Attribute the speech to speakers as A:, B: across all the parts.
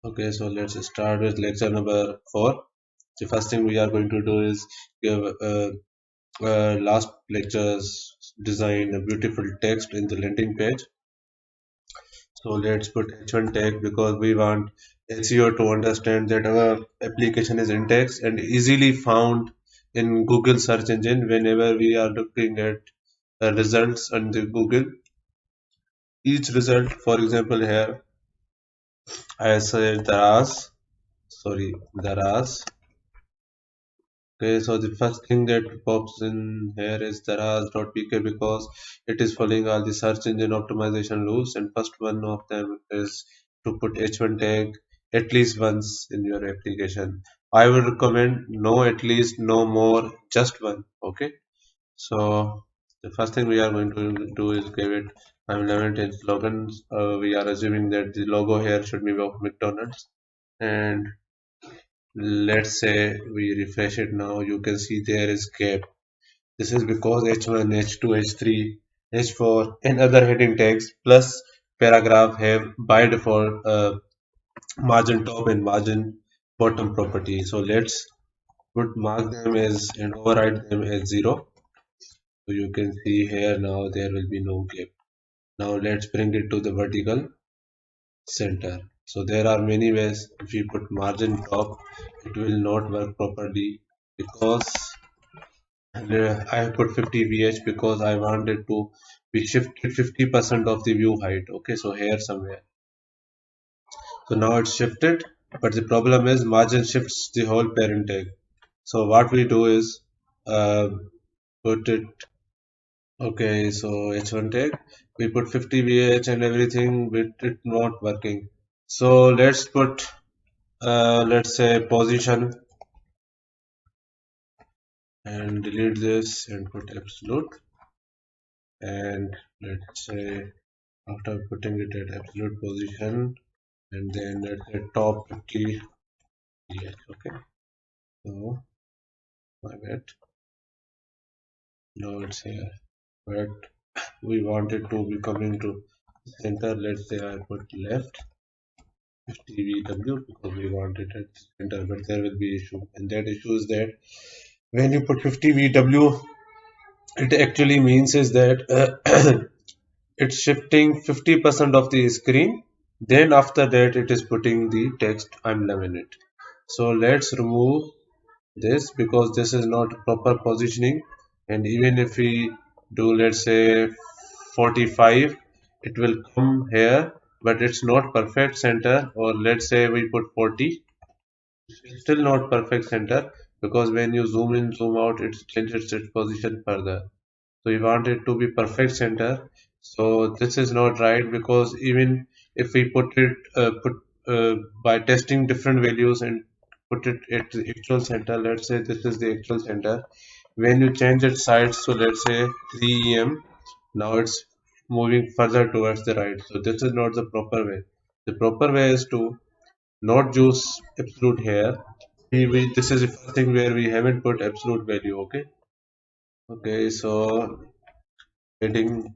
A: Okay, so let's start with lecture number 4. The first thing we are going to do is give last lecture's design a beautiful text in the landing page. So let's put H1 tag because we want SEO to understand that our application is in text and easily found in Google search engine whenever we are looking at results on the Google. Each result, for example, here I said Daraz. Okay, so the first thing that pops in here is Daraz.pk because it is following all the search engine optimization rules, and first one of them is to put H1 tag at least once in your application. I would recommend no at least, no more, just one. Okay, so the first thing we are going to do is give it I'm 11 in slogans. We are assuming that the logo here should be of McDonald's, and let's say we refresh it now, you can see there is gap. This is because H1, H2, H3, H4 and other heading tags plus paragraph have by default margin top and margin bottom property. So let's put mark them as and override them as 0. So you can see here now there will be no gap. Now let's bring it to the vertical center. So there are many ways. If we put margin top, it will not work properly because I have put 50 VH because I wanted to be shifted 50% of the view height. Okay, so here somewhere. So now it's shifted, but the problem is margin shifts the whole parent tag. So what we do is uh, put it. Okay, so H1 tag. We put 50 VH and everything, but it not working. So let's put let's say position and delete this and put absolute, and let's say after putting it at absolute position and then let's say top 50 yes, okay, so my bad, now it's here, but we want it to be coming to center. Let's say I put left 50 VW because we want it at center, but there will be issue, and that issue is that when you put 50 VW, it actually means is that it's shifting 50% of the screen, then after that it is putting the text I'm loving it. So let's remove this because this is not proper positioning, and even if we do let's say 45, it will come here, but it's not perfect center. Or let's say we put 40, it's still not perfect center because when you zoom in zoom out it changes its position further. So we want it to be perfect center. So this is not right because even if we put it by testing different values and put it at the actual center, let's say this is the actual center, when you change its sides, so let's say 3 em, now it's moving further towards the right. So this is not the proper way. The proper way is to not use absolute here. This is the first thing where we haven't put absolute value. Okay, okay, so padding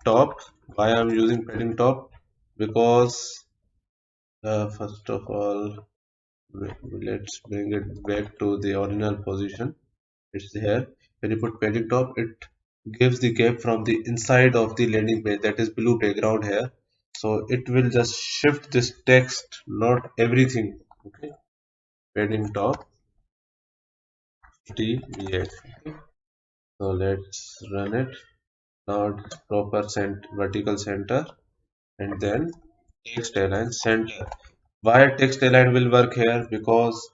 A: top. Why I'm using padding top? Because first of all, let's bring it back to the original position. It's here. When you put padding top, it gives the gap from the inside of the landing page, that is blue background here. So it will just shift this text, not everything. Okay, padding top TVH. Okay. So let's run it. Now it's proper vertical center and then text align center. Why text align will work here? Because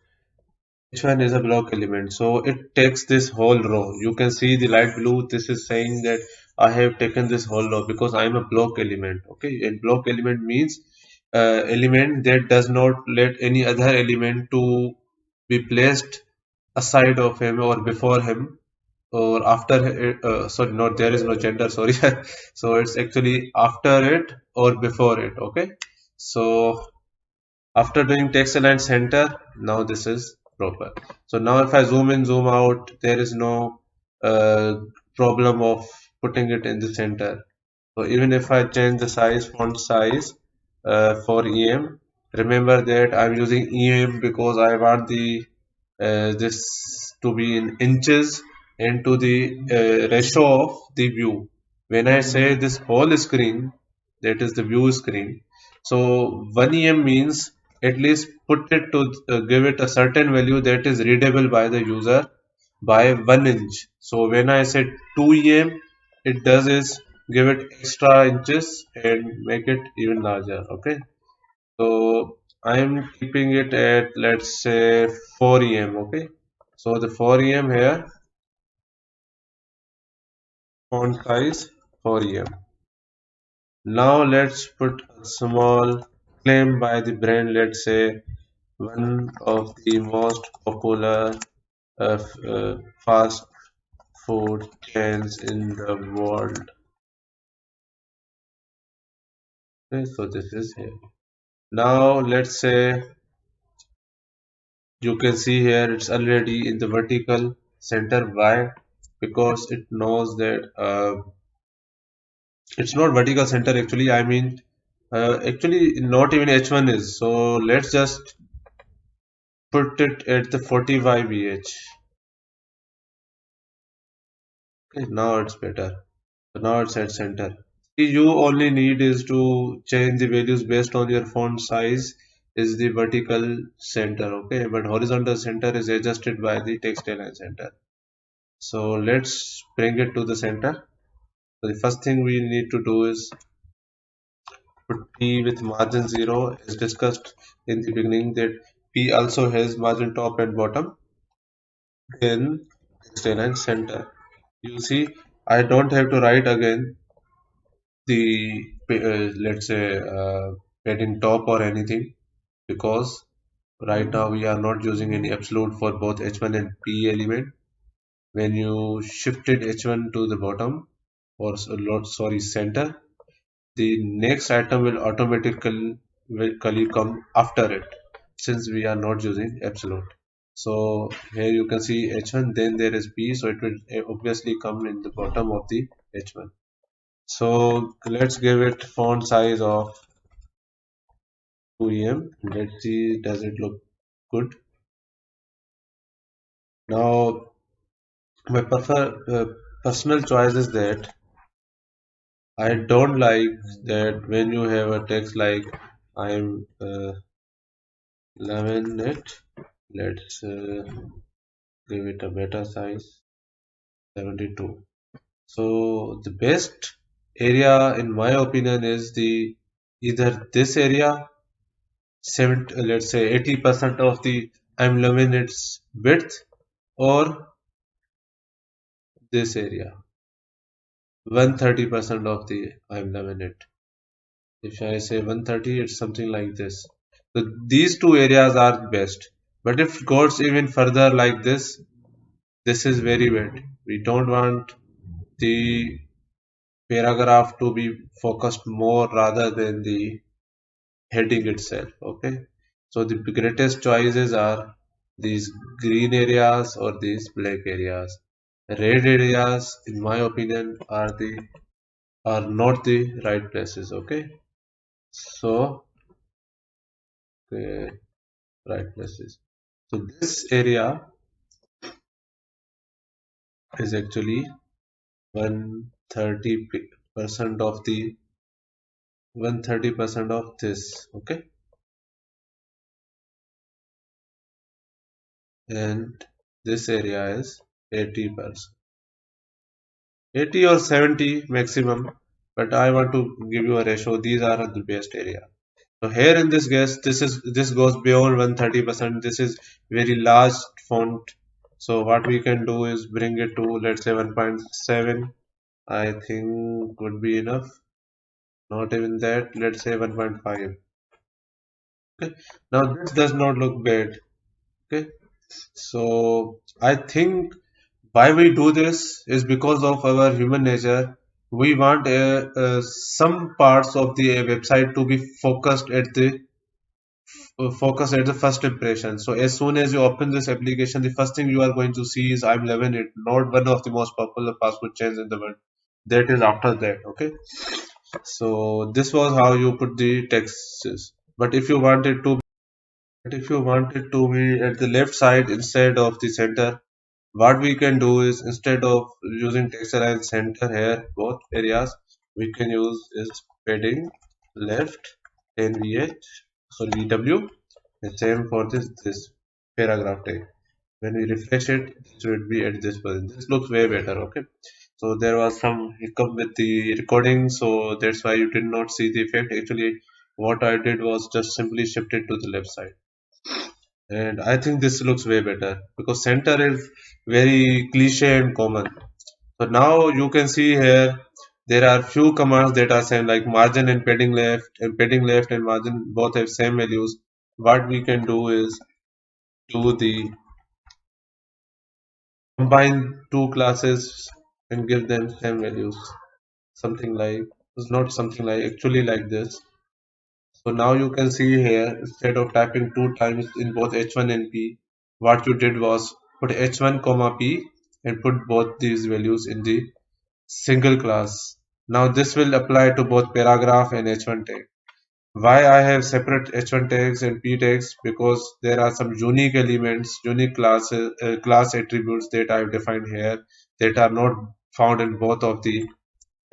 A: each one is a block element, so it takes this whole row. You can see the light blue. This is saying that I have taken this whole row because I am a block element. Okay, and block element means element that does not let any other element to be placed aside of him or before him or after sorry, not there is no gender, sorry. So it's actually after it or before it. Okay, so after doing text align center, now this is proper. So now if I zoom in zoom out, there is no uh, problem of putting it in the center. So even if I change the size, font size for em, Remember that I'm using EM because I want the this to be in inches into the ratio of the view. When I say this whole screen, that is the view screen. So 1 em means at least put it to give it a certain value that is readable by the user by 1 inch. So when I say 2 em, it does is give it extra inches and make it even larger. Okay. So I'm keeping it at let's say 4 em. Okay. So the 4 em here, font size 4 em. Now let's put a small claim by the brand. Let's say one of the most popular fast food chains in the world. Okay, so this is here. Now let's say you can see here it's already in the vertical center. Why? Because it knows that it's not vertical center actually. I mean, actually not even H1 is. So let's just put it at the 45 EH. Okay, now it's better. So now it's at center. You only need is to change the values based on your font size is the vertical center. Okay, but horizontal center is adjusted by the text align center. So let's bring it to the center. So the first thing we need to do is put P with margin 0 as discussed in the beginning that P also has margin top and bottom. Then text align center. You see, I don't have to write again the let's say padding top or anything because right now we are not using any absolute for both H1 and P element. When you shifted H1 to the bottom or sorry center, the next item will automatically come after it since we are not using absolute. So here you can see H1, then there is P, so it will obviously come in the bottom of the H1. So let's give it font size of 2 em. Let's see, does it look good? Now, my personal choice is that I don't like that when you have a text like I'm laminate. Let's give it a better size 72. So the best area in my opinion is the either this area 70, let's say 80% of the I'm laminate's width or this area 130% of the I'm laminate. If I say 130, it's something like this. So these two areas are best. But if it goes even further like this is very bad. We don't want the paragraph to be focused more rather than the heading itself. Okay. So the greatest choices are these green areas or these black areas. Red areas, in my opinion, are not the right places. Okay. So the right places. So this area is actually 130% of the 130% of this. Okay. And this area is 80%. 80 or 70 maximum, but I want to give you a ratio. These are the best area. So here in this case, this goes beyond 130%. This is very large font. So what we can do is bring it to let's say 1.7. I think would be enough. Not even that. Let's say 1.5. Okay. Now this does not look bad. Okay. So I think why we do this is because of our human nature. We want some parts of the website to be focused at the first impression. So as soon as you open this application, the first thing you are going to see is I'm 11 it, not one of the most popular fast food chains in the world. That is after that. Okay. So this was how you put the texts. But if you want it to be at the left side instead of the center, what we can do is, instead of using texture and center here, both areas, we can use is padding left 10 VH, so VW, and same for this paragraph tag. When we refresh it, it should be at this position. This looks way better, okay? So there was some hiccup with the recording, so that's why you did not see the effect. Actually, what I did was just simply shift it to the left side. And I think this looks way better because center is very cliche and common. So now you can see here there are few commands that are same, like margin and padding left and margin both have same values. What we can do is do the combine two classes and give them same values. Something like, it's not something like, actually like this. So now you can see here, instead of typing two times in both h1 and p, what you did was put h1 comma p and put both these values in the single class. Now this will apply to both paragraph and h1 tag. Why I have separate h1 tags and p tags? Because there are some unique elements, unique class attributes that I have defined here that are not found in both of the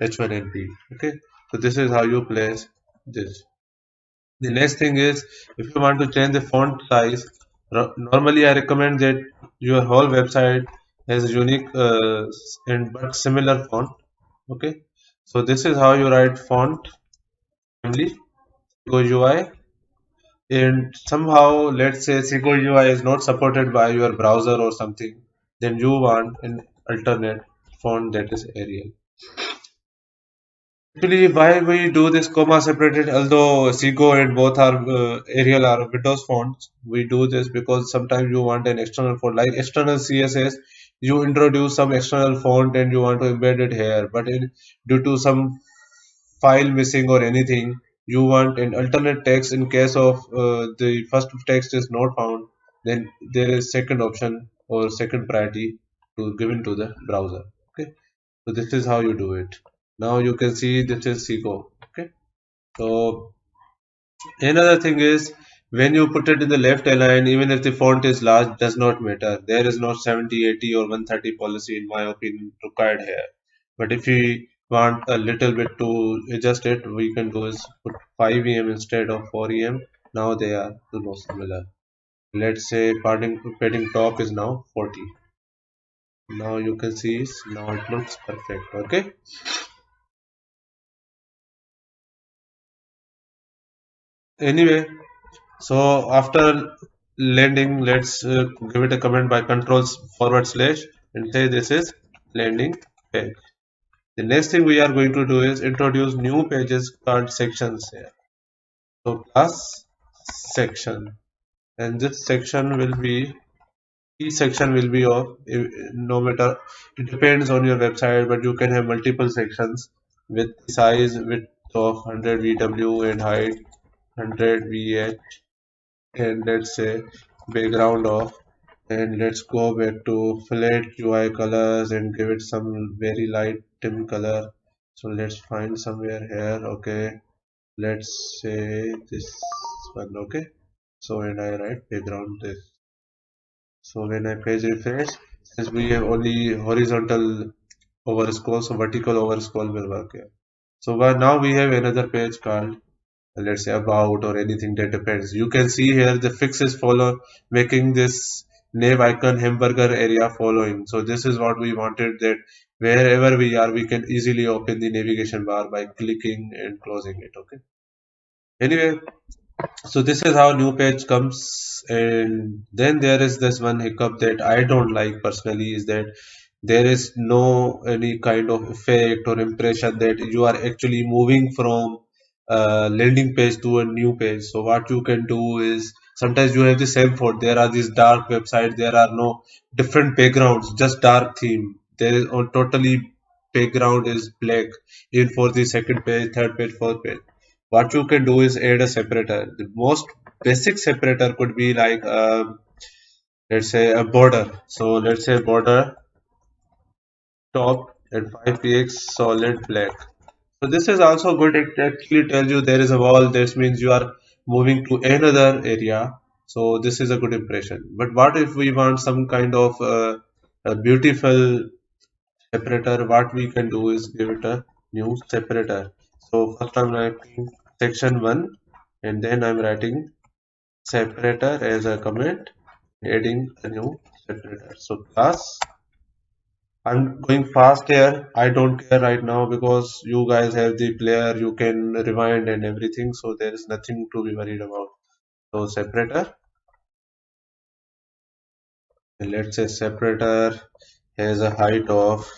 A: h1 and p. Okay, so this is how you place this. The next thing is, if you want to change the font size, normally I recommend that your whole website has a unique and but similar font. Okay, so this is how you write font family Seco UI, and somehow let's say Seco UI is not supported by your browser or something, then you want an alternate font that is Arial. Actually, why we do this comma separated, although Seco and both are Arial are Windows fonts, we do this because sometimes you want an external font, like external CSS, you introduce some external font and you want to embed it here, but due to some file missing or anything, you want an alternate text in case of the first text is not found, then there is second option or second priority to given to the browser. Okay, so this is how you do it. Now you can see this is Seco. Okay, so another thing is, when you put it in the left align, even if the font is large, does not matter. There is no 70, 80 or 130 policy in my opinion required here. But if we want a little bit to adjust it, we can do is put 5 em instead of 4 em. Now they are almost similar. Let's say padding top is now 40. Now you can see now it looks perfect. Okay. Anyway, so after landing, let's give it a comment by controls forward slash and say this is landing page. The next thing we are going to do is introduce new pages called sections here. So class section, and this section will be, each section will be of, no matter, it depends on your website, but you can have multiple sections with size width of 100 VW and height 100 VH, and let's say background of, and let's go back to flat UI colors and give it some very light dim color. So let's find somewhere here. Okay, let's say this one. Okay, so when I write background this, so when I page refresh, since we have only horizontal over scroll, so vertical over scroll will work here. So now we have another page called, let's say, about or anything that depends. You can see here the fixes follow, making this nav icon hamburger area following. So this is what we wanted, that wherever we are, we can easily open the navigation bar by clicking and closing it. Okay. Anyway, so this is how new page comes, and then there is this one hiccup that I don't like personally, is that there is no any kind of effect or impression that you are actually moving from a landing page to a new page. So what you can do is, sometimes you have the same font, there are these dark websites, there are no different backgrounds, just dark theme, there is on totally background is black, even for the second page, third page, fourth page. What you can do is add a separator. The most basic separator could be like, let's say, a border. So let's say border top and 5px solid black. So this is also good. It actually tells you there is a wall. This means you are moving to another area. So this is a good impression. But what if we want some kind of a beautiful separator? What we can do is give it a new separator. So first I'm writing section 1 and then I'm writing separator as a comment, adding a new separator. So class, I'm going fast here. I don't care right now because you guys have the player, you can rewind and everything, so there is nothing to be worried about. So separator, and let's say separator has a height of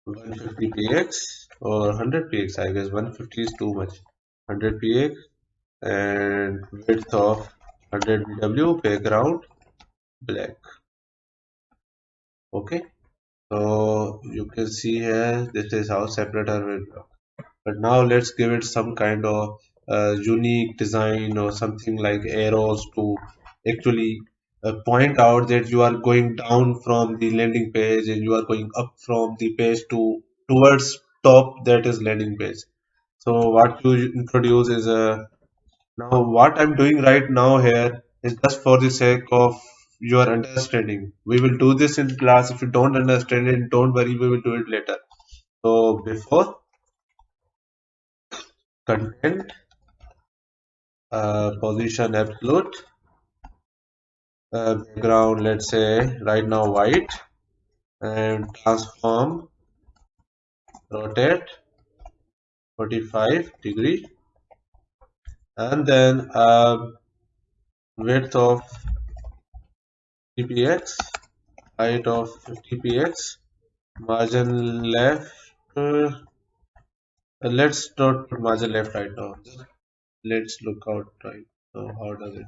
A: 150 px or 100 px. I guess 150 is too much. 100 px and width of 100 bw, background black. Okay, so you can see here this is how separator will look. But now let's give it some kind of unique design or something like arrows to actually point out that you are going down from the landing page and you are going up from the page to towards top, that is landing page. So what you introduce is a, now what I'm doing right now here is just for the sake of your understanding. We will do this in class. If you don't understand it, don't worry, we will do it later. So before content, position absolute, background let's say right now white, and transform rotate 45 degree, and then width of px, height of 50 px, margin left, let's not put margin left right now, just let's look out right. So how does it,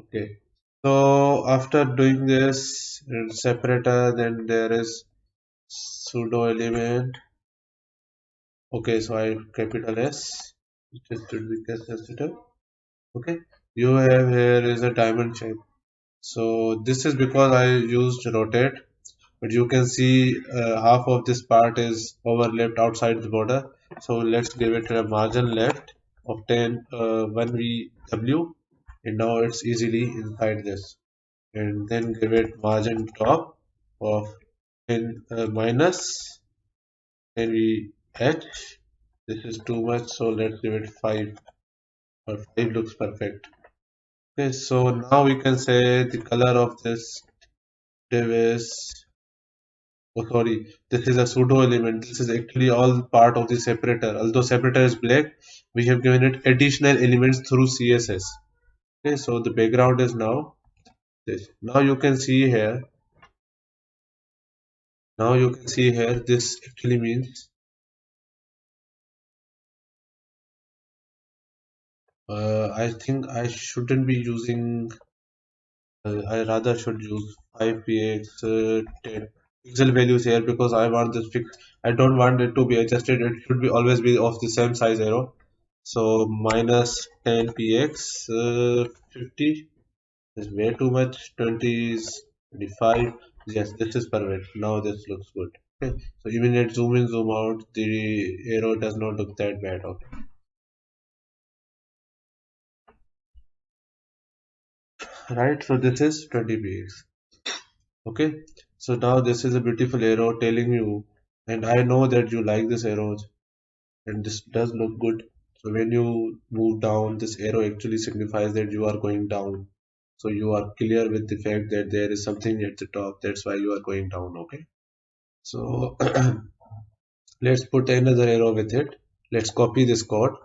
A: okay, so after doing this separator, then there is pseudo element. Okay, so I capital S, it should be case sensitive. Okay, you have here is a diamond shape. So this is because I used rotate, but you can see half of this part is overlapped outside the border. So let's give it a margin left of 10 1 VW, and now it's easily inside this. And then give it margin top of 10 minus 10 VH. This is too much, so let's give it 5, or 5 looks perfect. Okay, so now we can say the color of this div is, oh sorry, this is a pseudo element. This is actually all part of the separator. Although separator is black, we have given it additional elements through CSS. Okay, so the background is now this. Now you can see here, this actually means I think I shouldn't be using, I rather should use 5px 10 pixel values here because I want this fix. I don't want it to be adjusted. It should be always be of the same size arrow. So minus 10px 50 is way too much. 20 is 25. Yes, this is perfect. Now this looks good. Okay. So even at zoom in, zoom out, the arrow does not look that bad. Okay. Right. So this is 20px. Okay, so now this is a beautiful arrow telling you, and I know that you like this arrows, and this does look good. So when you move down, this arrow actually signifies that you are going down. So you are clear with the fact that there is something at the top. That's why you are going down. Okay, so let's put another arrow with it. Let's copy this code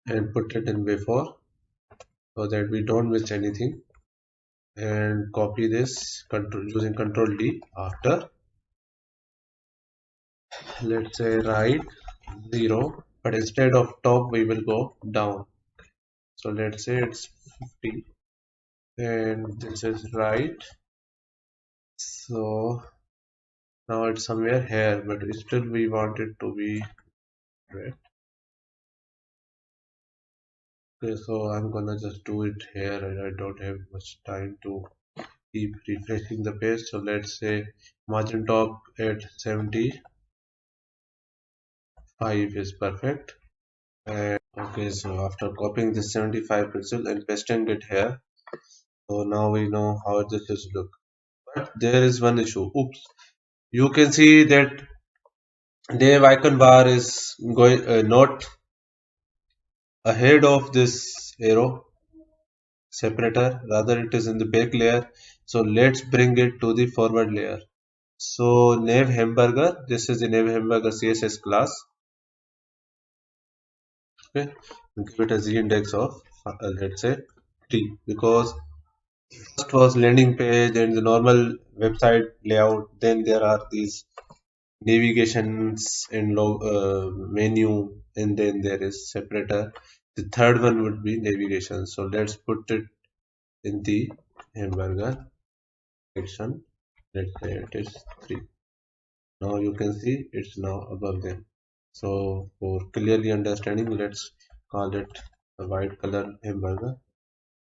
A: and put it in before so that we don't miss anything. And copy this control using Control D after, let's say right 0, but instead of top we will go down. So let's say it's 50 and this is right. So now it's somewhere here, but still we want it to be right. Okay, so I'm gonna just do it here, and I don't have much time to keep refreshing the page. So let's say margin top at 70, 5 is perfect. And okay, so after copying this 75 pixel and pasting it here, so now we know how this should look. But there is one issue. Oops. You can see that div icon bar is going not ahead of this arrow separator, rather it is in the back layer. So let's bring it to the forward layer. So nav hamburger, this is the nav hamburger CSS class. Okay, give it a z index of let's say 3, because first was landing page and the normal website layout, then there are these navigations and menu, and then there is separator. The third one would be navigation. So let's put it in the hamburger section. Let's say it is 3. Now you can see it's now above them. So for clearly understanding, let's call it a white color hamburger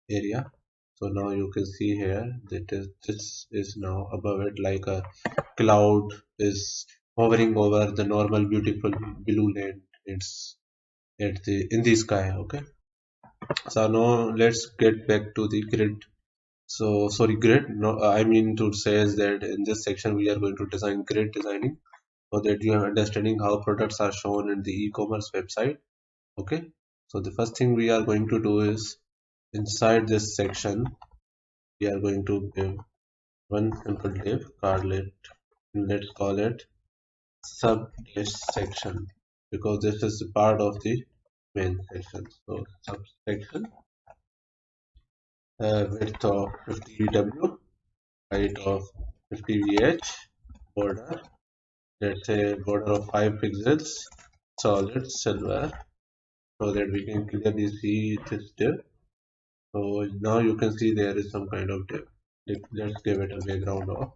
A: area. So now you can see here that this is now above it, like a cloud is hovering over the normal beautiful blue land. It's at the in the sky. Okay, so now let's get back to the grid. So sorry, grid, no, I mean to say is that in this section we are going to design grid designing, so that you are understanding how products are shown in the e-commerce website. Okay, so the first thing we are going to do is, inside this section we are going to give one simple div cardlet, and let's call it sub dash section, because this is the part of the main section. So subsection, width of 50w, height of 50vh, border, let's say border of 5 pixels, solid silver, so that we can clearly see this div. So now you can see there is some kind of div. Let's give it a background of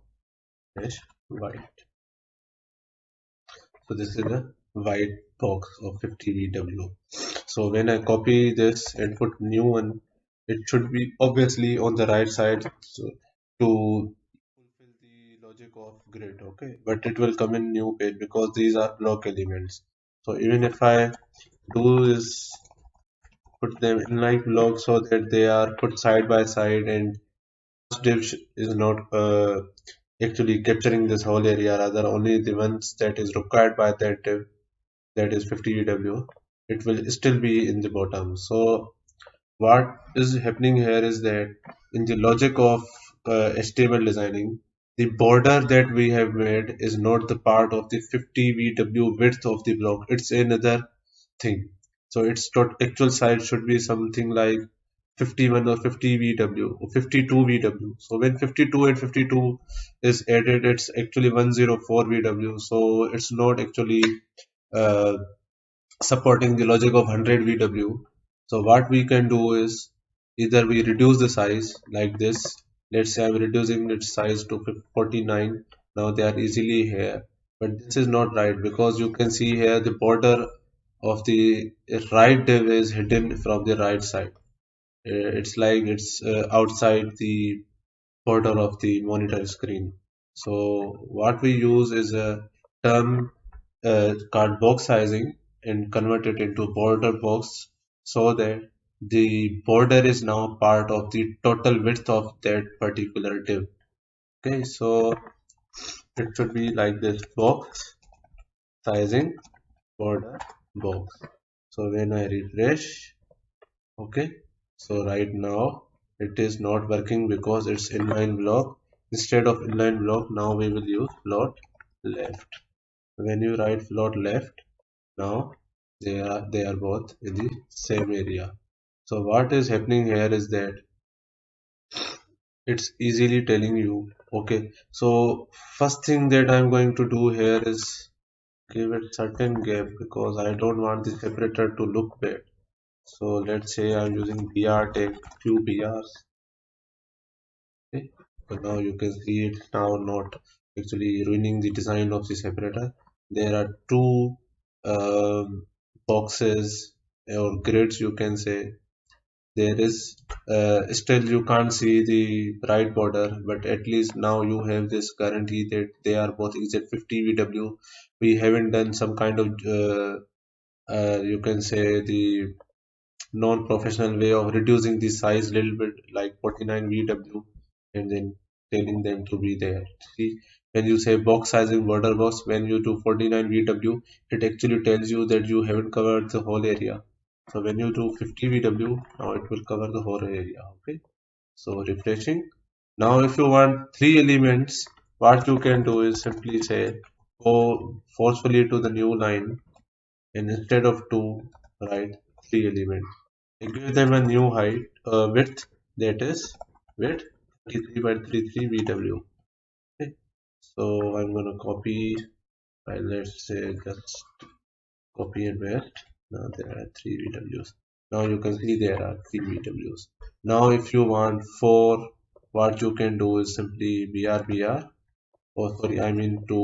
A: dash white. So this is a white box of 50vw. So when I copy this and put new one, it should be obviously on the right side, so to fulfill the logic of grid. Okay, but it will come in new page because these are block elements. So even if I do is put them in like block so that they are put side by side, and div is not actually capturing this whole area, rather only the ones that is required by that div, that is 50vw, it will still be in the bottom. So what is happening here is that in the logic of HTML designing, the border that we have made is not the part of the 50vw width of the block, it's another thing. So its actual size should be something like 51 or 50vw or 52vw. So when 52 and 52 is added, it's actually 104vw. So it's not actually uh, supporting the logic of 100 VW. So what we can do is either we reduce the size like this. Let's say I'm reducing its size to 49. Now they are easily here, but this is not right, because you can see here the border of the right div is hidden from the right side. It's like it's outside the border of the monitor screen. So what we use is a term called box sizing, and convert it into border box, so that the border is now part of the total width of that particular div. Okay, so it should be like this: box sizing border box. So when I refresh, okay, so right now it is not working because it's inline block. Instead of inline block, now we will use float left. When you write float left, now they are both in the same area. So what is happening here is that it's easily telling you. Okay, so first thing that I'm going to do here is give it certain gap, because I don't want the separator to look bad. So let's say I'm using BR tag, few BRs. Okay, so now you can see it's now not actually ruining the design of the separator. There are two boxes or grids, you can say, there is still you can't see the right border, but at least now you have this guarantee that they are both EZ50 VW. We haven't done some kind of you can say the non-professional way of reducing the size a little bit like 49 VW and then telling them to be there. See, when you say box sizing border box, when you do 49 VW, it actually tells you that you haven't covered the whole area. So when you do 50 VW, now it will cover the whole area. Okay. So refreshing. Now if you want three elements, what you can do is simply say go forcefully to the new line and instead of two, write three elements. I give them a new height, width, that is width 33.33 VW. Okay. So I'm gonna copy, let's say just copy and paste. Now there are three VWs. Now you can see there are three VWs. Now if you want four, what you can do is simply BR, oh sorry, I mean to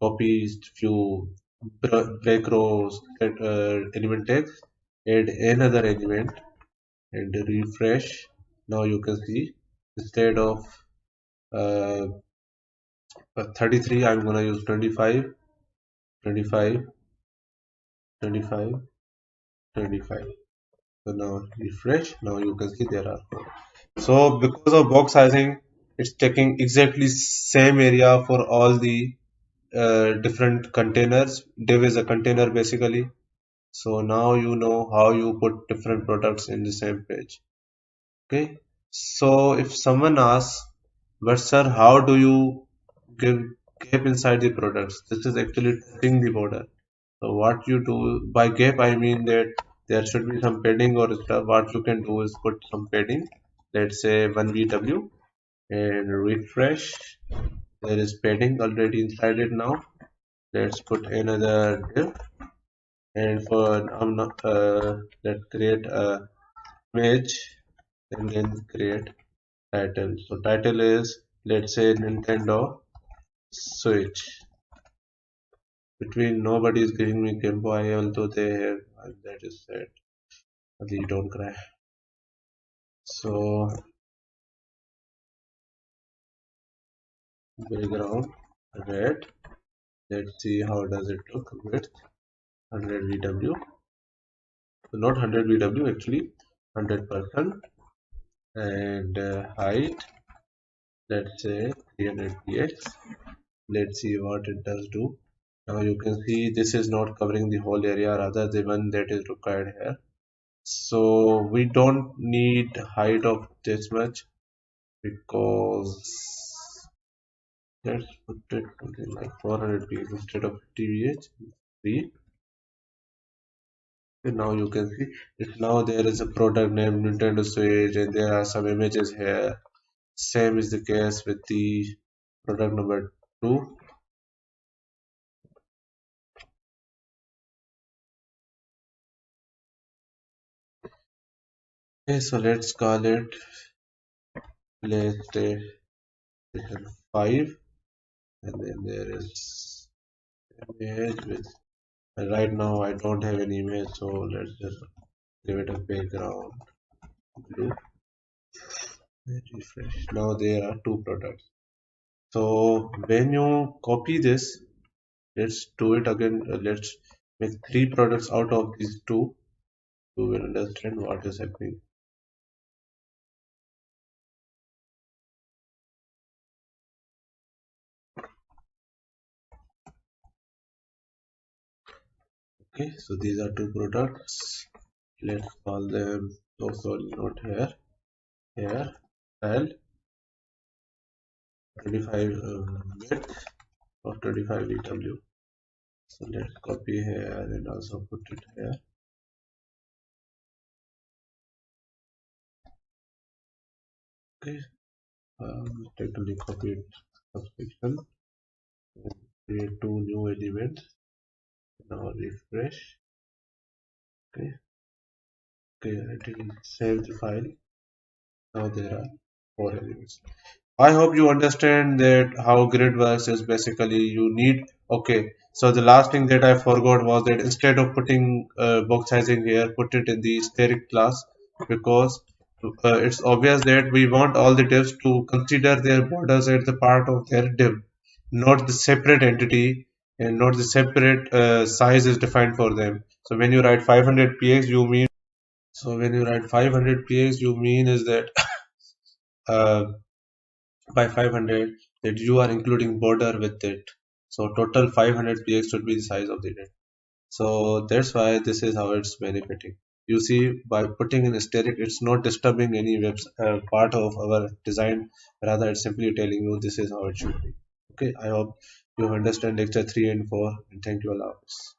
A: copy few break rows, element text, add another element and refresh. Now you can see instead of uh, 33 I'm gonna use 25, 25, 25, 25. So now refresh. Now you can see there are four. So because of box sizing, it's taking exactly same area for all the different containers. Div is a container basically. So now you know how you put different products in the same page. Okay. So if someone asks, but sir, how do you give gap inside the products? This is actually testing the border. So what you do by gap, I mean that there should be some padding or stuff. What you can do is put some padding. Let's say 1 VW and refresh. There is padding already inside it now. Let's put another div and for I'm not let's create a image and then create title. So title is let's say Nintendo Switch. Between nobody is giving me Game Boy, although they have, that is sad. Ali, don't cry. So background red. Let's see how does it look. Width 100 VW. So not 100 VW actually 100%. And height let's say 300 px. Let's see what it does do. Now you can see this is not covering the whole area, rather the one that is required here. So we don't need height of this much because let's put it something like 400 px instead of 50 vh. And now you can see it. Now there is a product named Nintendo Switch and there are some images here. Same is the case with the product number 2. Okay, so let's call it PlayStation 5 and then there is image with right now I don't have any image, so let's just give it a background blue and refresh. Now there are two products. So when you copy this, let's do it again. Let's make three products out of these two. You will understand what is happening. Okay, so these are two products. Let's call them. Oh, sorry, not here. Here, L 25 width of 25 VW. So let's copy here and also put it here. Okay, technically copy it subsection and create two new elements. Now refresh. Okay, okay, I didn't save the file. Now there are four elements. I hope you understand that how grid works is basically you need. Okay, so the last thing that I forgot was that instead of putting box sizing here, put it in the steric class. because it's obvious that we want all the divs to consider their borders as the part of their div, not the separate entity and not the separate size is defined for them. So when you write 500 px, you mean is that uh, by 500 that you are including border with it. So total 500 px should be the size of the div. So that's why this is how it's benefiting. You see, by putting in asterisk, it's not disturbing any part of our design. Rather, it's simply telling you this is how it should be. Okay, I hope you understand lecture 3 and 4, and thank you, Allah. Hafiz.